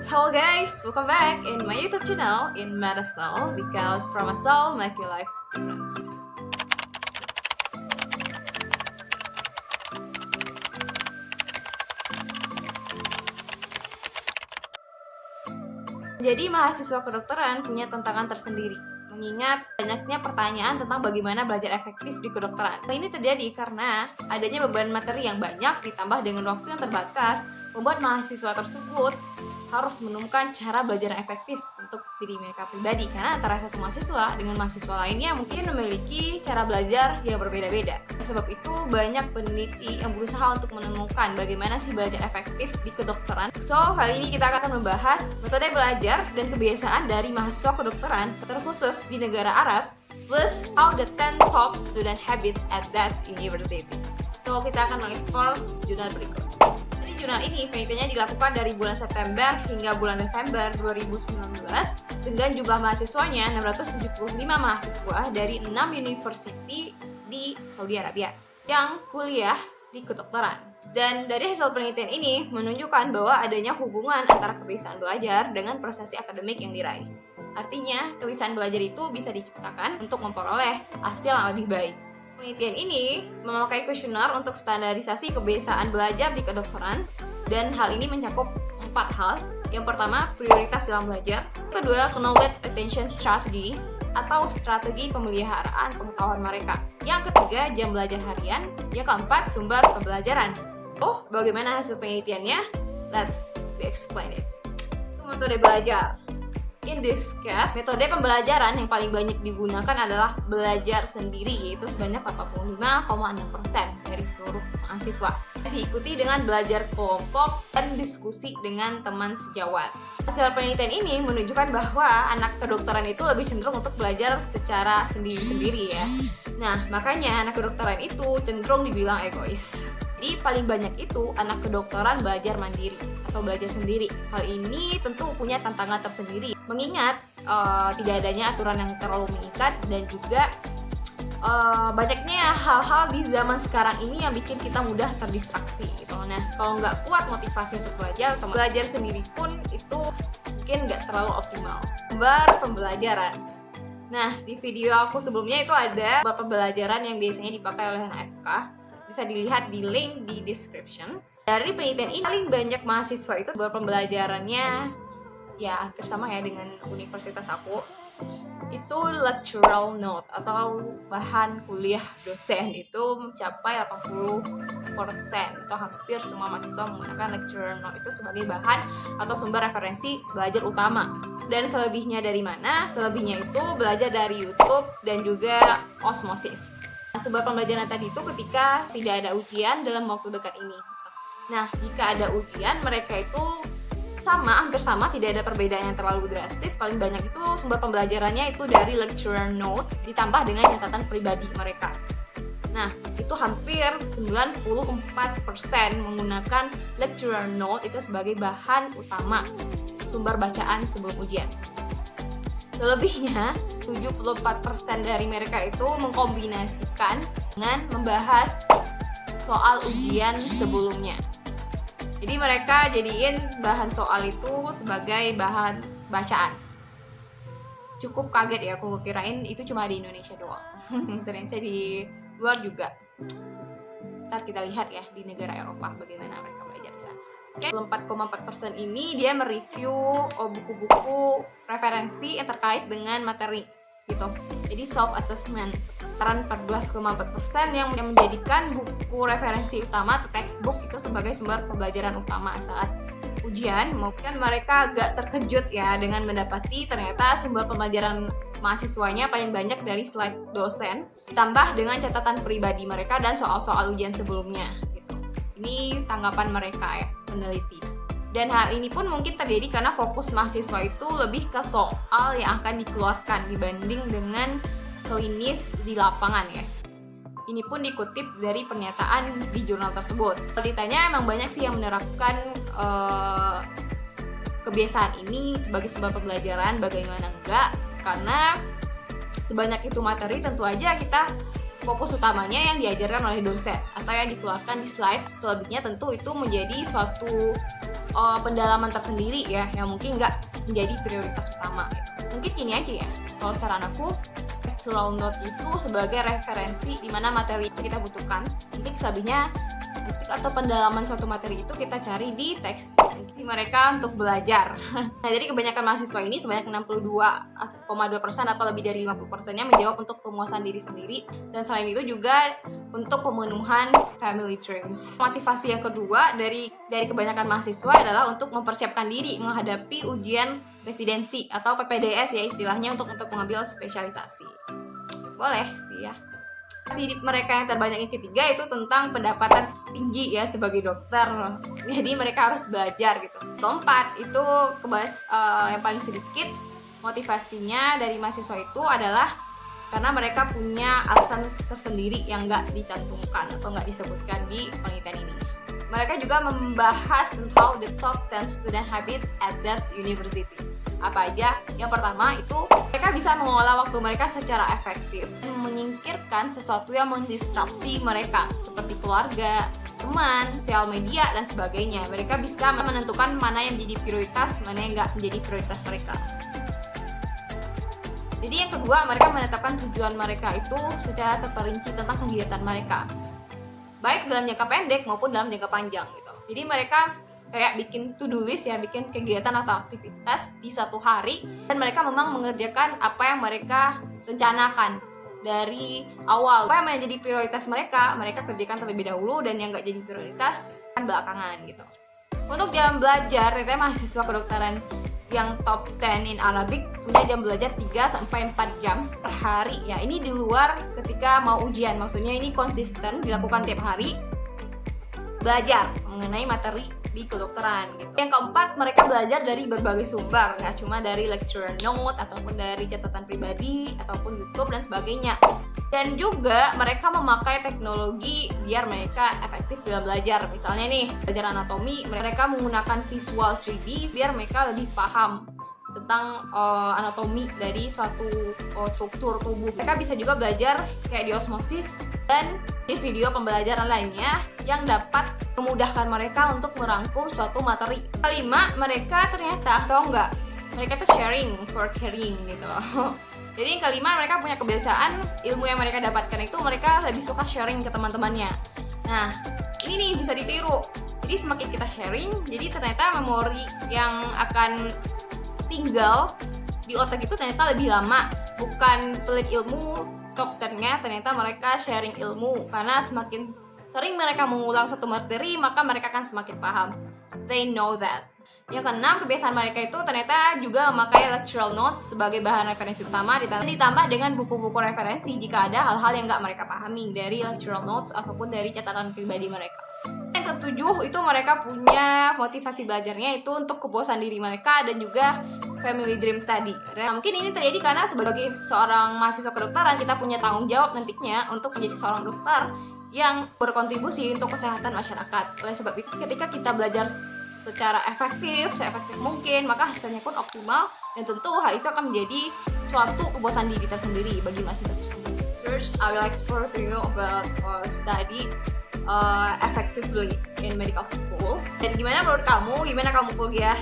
Hello guys, welcome back in my YouTube channel in Metasol because from a soul make your life difference. Jadi mahasiswa kedokteran punya tantangan tersendiri, mengingat banyaknya pertanyaan tentang bagaimana belajar efektif di kedokteran. Hal ini terjadi karena adanya beban materi yang banyak ditambah dengan waktu yang terbatas, membuat mahasiswa tersebut harus menemukan cara belajar yang efektif untuk diri mereka pribadi, karena antara satu mahasiswa dengan mahasiswa lainnya mungkin memiliki cara belajar yang berbeda-beda. Sebab itu banyak peneliti yang berusaha untuk menemukan bagaimana sih belajar efektif di kedokteran. So, kali ini kita akan membahas metode belajar dan kebiasaan dari mahasiswa kedokteran terkhusus di negara Arab, plus how the 10 top student habits at that university. So, kita akan mengeksplor jurnal berikut. Jurnal ini penelitiannya dilakukan dari bulan September hingga bulan Desember 2019 dengan jumlah mahasiswanya 675 mahasiswa dari 6 university di Saudi Arabia yang kuliah di kedokteran. Dan dari hasil penelitian ini menunjukkan bahwa adanya hubungan antara kebiasaan belajar dengan prestasi akademik yang diraih. Artinya, kebiasaan belajar itu bisa diciptakan untuk memperoleh hasil yang lebih baik. Penelitian ini memakai kuesioner untuk standarisasi kebiasaan belajar di kedokteran, dan hal ini mencakup 4 hal. Yang pertama, prioritas dalam belajar. Kedua, knowledge retention strategy atau strategi pemeliharaan pengetahuan mereka. Yang ketiga, jam belajar harian. Yang keempat, sumber pembelajaran. Oh, bagaimana hasil penelitiannya? Let's explain it. Metode belajar. In this case, metode pembelajaran yang paling banyak digunakan adalah belajar sendiri, yaitu sebanyak 45,6% dari seluruh mahasiswa. Diikuti dengan belajar kelompok dan diskusi dengan teman sejawat. Hasil penelitian ini menunjukkan bahwa anak kedokteran itu lebih cenderung untuk belajar secara sendiri-sendiri ya. Nah, makanya anak kedokteran itu cenderung dibilang egois. Jadi paling banyak itu anak kedokteran belajar mandiri atau belajar sendiri. Hal ini tentu punya tantangan tersendiri, mengingat tidak adanya aturan yang terlalu mengikat dan juga banyaknya hal-hal di zaman sekarang ini yang bikin kita mudah terdistraksi gitu. Nah, kalau nggak kuat motivasi untuk belajar atau belajar sendiri pun itu mungkin nggak terlalu optimal. Sumber pembelajaran. Nah, di video aku sebelumnya itu ada beberapa pembelajaran yang biasanya dipakai oleh HNFK. Bisa dilihat di link di description. Dari penelitian ini paling banyak mahasiswa itu pembelajarannya ya hampir sama ya dengan universitas aku. Itu lectural note atau bahan kuliah dosen itu mencapai 80%, atau hampir semua mahasiswa menggunakan lectural note itu sebagai bahan atau sumber referensi belajar utama. Dan selebihnya dari mana? Selebihnya itu belajar dari YouTube dan juga osmosis. Sumber pembelajaran tadi itu ketika tidak ada ujian dalam waktu dekat ini. Nah, jika ada ujian, mereka itu hampir sama, tidak ada perbedaan yang terlalu drastis. Paling banyak itu sumber pembelajarannya itu dari lecturer notes ditambah dengan catatan pribadi mereka. Nah, itu hampir 94% menggunakan lecturer note itu sebagai bahan utama sumber bacaan sebelum ujian. Selebihnya, 74% dari mereka itu mengkombinasikan dengan membahas soal ujian sebelumnya. Jadi mereka jadiin bahan soal itu sebagai bahan bacaan. Cukup kaget ya, aku kirain itu cuma di Indonesia doang. Ternyata di luar juga. Ntar kita lihat ya di negara Eropa bagaimana mereka belajar di sana. 4,4% ini dia mereview buku-buku referensi yang terkait dengan materi gitu. Jadi self assessment. Saran 14,4% yang menjadikan buku referensi utama atau textbook itu sebagai sumber pembelajaran utama saat ujian. Mungkin mereka agak terkejut ya dengan mendapati ternyata sumber pembelajaran mahasiswanya paling banyak dari slide dosen ditambah dengan catatan pribadi mereka dan soal-soal ujian sebelumnya gitu. Ini tanggapan mereka ya, peneliti. Dan hal ini pun mungkin terjadi karena fokus mahasiswa itu lebih ke soal yang akan dikeluarkan dibanding dengan klinis di lapangan ya. Ini pun dikutip dari pernyataan di jurnal tersebut. Kalau ditanya, emang banyak sih yang menerapkan kebiasaan ini sebagai sumber pembelajaran, bagaimana enggak? Karena sebanyak itu materi tentu aja kita fokus utamanya yang diajarkan oleh dosen atau yang dikeluarkan di slide. Selebihnya tentu itu menjadi suatu pendalaman tersendiri ya, yang mungkin nggak menjadi prioritas utama gitu. Mungkin ini aja ya kalau saran aku, lectural note itu sebagai referensi di mana materi yang kita butuhkan. Nanti selebihnya atau pendalaman suatu materi itu kita cari di textbook mereka untuk belajar. Nah, jadi kebanyakan mahasiswa ini sebanyak 62,2% atau lebih dari 50%-nya menjawab untuk pemuasan diri sendiri, dan selain itu juga untuk pemenuhan family dreams. Motivasi yang kedua dari kebanyakan mahasiswa adalah untuk mempersiapkan diri menghadapi ujian residensi atau PPDS ya istilahnya, untuk mengambil spesialisasi. Boleh sih ya. Mereka yang terbanyak yang ketiga itu tentang pendapatan tinggi ya sebagai dokter, jadi mereka harus belajar gitu. Keempat itu yang paling sedikit motivasinya dari mahasiswa itu adalah karena mereka punya alasan tersendiri yang nggak dicantumkan atau nggak disebutkan di penelitian ini. Mereka juga membahas tentang the top 10 student habits at that university. Apa aja? Yang pertama itu mereka bisa mengolah waktu mereka secara efektif, menyingkirkan sesuatu yang mendistraksi mereka seperti keluarga, teman, sosial media, dan sebagainya. Mereka bisa menentukan mana yang menjadi prioritas, mana yang nggak menjadi prioritas mereka. Jadi yang kedua, mereka menetapkan tujuan mereka itu secara terperinci tentang kegiatan mereka, baik dalam jangka pendek maupun dalam jangka panjang gitu. Jadi mereka kayak bikin to-do list ya, bikin kegiatan atau aktivitas di satu hari, dan mereka memang mengerjakan apa yang mereka rencanakan dari awal. Apa yang menjadi prioritas mereka kerjakan terlebih dahulu, dan yang nggak jadi prioritas kan belakangan gitu. Untuk jam belajar, ternyata mahasiswa kedokteran yang top 10 in Arabic punya jam belajar 3-4 jam per hari ya. Ini di luar ketika mau ujian, maksudnya ini konsisten dilakukan tiap hari belajar mengenai materi di kedokteran gitu. Yang keempat, mereka belajar dari berbagai sumber, nggak cuma dari lecturer note ataupun dari catatan pribadi ataupun YouTube dan sebagainya. Dan juga mereka memakai teknologi biar mereka efektif dalam belajar. Misalnya nih, belajar anatomi, mereka menggunakan visual 3D biar mereka lebih paham tentang anatomi dari suatu struktur tubuh. Mereka bisa juga belajar kayak di osmosis dan di video pembelajaran lainnya yang dapat memudahkan mereka untuk merangkum suatu materi. Kelima, mereka ternyata atau enggak, mereka tuh sharing for caring gitu. Jadi yang kelima, mereka punya kebiasaan ilmu yang mereka dapatkan itu mereka lebih suka sharing ke teman-temannya. Nah, ini nih bisa ditiru. Jadi semakin kita sharing, jadi ternyata memori yang akan tinggal di otak itu ternyata lebih lama. Bukan pelit ilmu top 10-nya, ternyata mereka sharing ilmu. Karena semakin sering mereka mengulang satu materi, maka mereka akan semakin paham. They know that. Yang keenam, kebiasaan mereka itu ternyata juga memakai lectural notes sebagai bahan referensi utama, ditambah dengan buku-buku referensi jika ada hal-hal yang nggak mereka pahami dari lectural notes ataupun dari catatan pribadi mereka. Yang ketujuh, itu mereka punya motivasi belajarnya itu untuk kepuasan diri mereka dan juga family dream study. Nah, mungkin ini terjadi karena sebagai seorang mahasiswa kedokteran kita punya tanggung jawab nantinya untuk menjadi seorang dokter yang berkontribusi untuk kesehatan masyarakat. Oleh sebab itu, ketika kita belajar secara efektif, seefektif mungkin, maka hasilnya pun optimal, dan tentu hal itu akan menjadi suatu kepuasan diri tersendiri bagi mahasiswa tersebut. Search, I will explore to you about study effectively in medical school. Dan gimana menurut kamu? Gimana kamu kuliah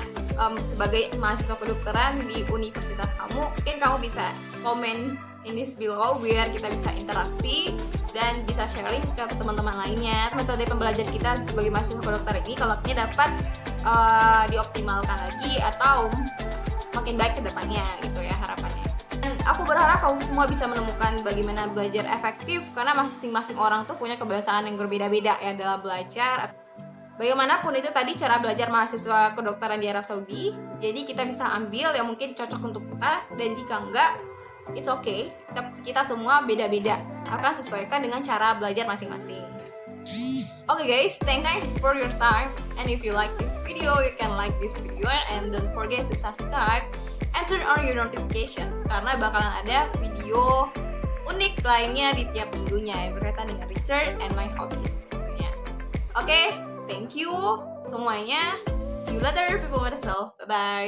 sebagai mahasiswa kedokteran di universitas kamu? Mungkin kamu bisa komen in this below biar kita bisa interaksi dan bisa sharing ke teman-teman lainnya. Metode pembelajaran kita sebagai mahasiswa kedokteran ini kalau dapat dioptimalkan lagi atau semakin baik ke depannya gitu ya harapannya. Dan aku berharap kamu semua bisa menemukan bagaimana belajar efektif, karena masing-masing orang tuh punya kebiasaan yang berbeda-beda ya dalam belajar. Bagaimanapun itu tadi cara belajar mahasiswa kedokteran di Arab Saudi, jadi kita bisa ambil yang mungkin cocok untuk kita, dan jika enggak, it's okay. Kita semua beda-beda, akan sesuaikan dengan cara belajar masing-masing. Okay guys, thanks for your time. And if you like this video, you can like this video and don't forget to subscribe and turn on your notification, karena bakalan ada video unik lainnya di tiap minggunya yang berkaitan dengan research and my hobbies tentunya. Okay, thank you semuanya. See you later, people myself. Bye bye.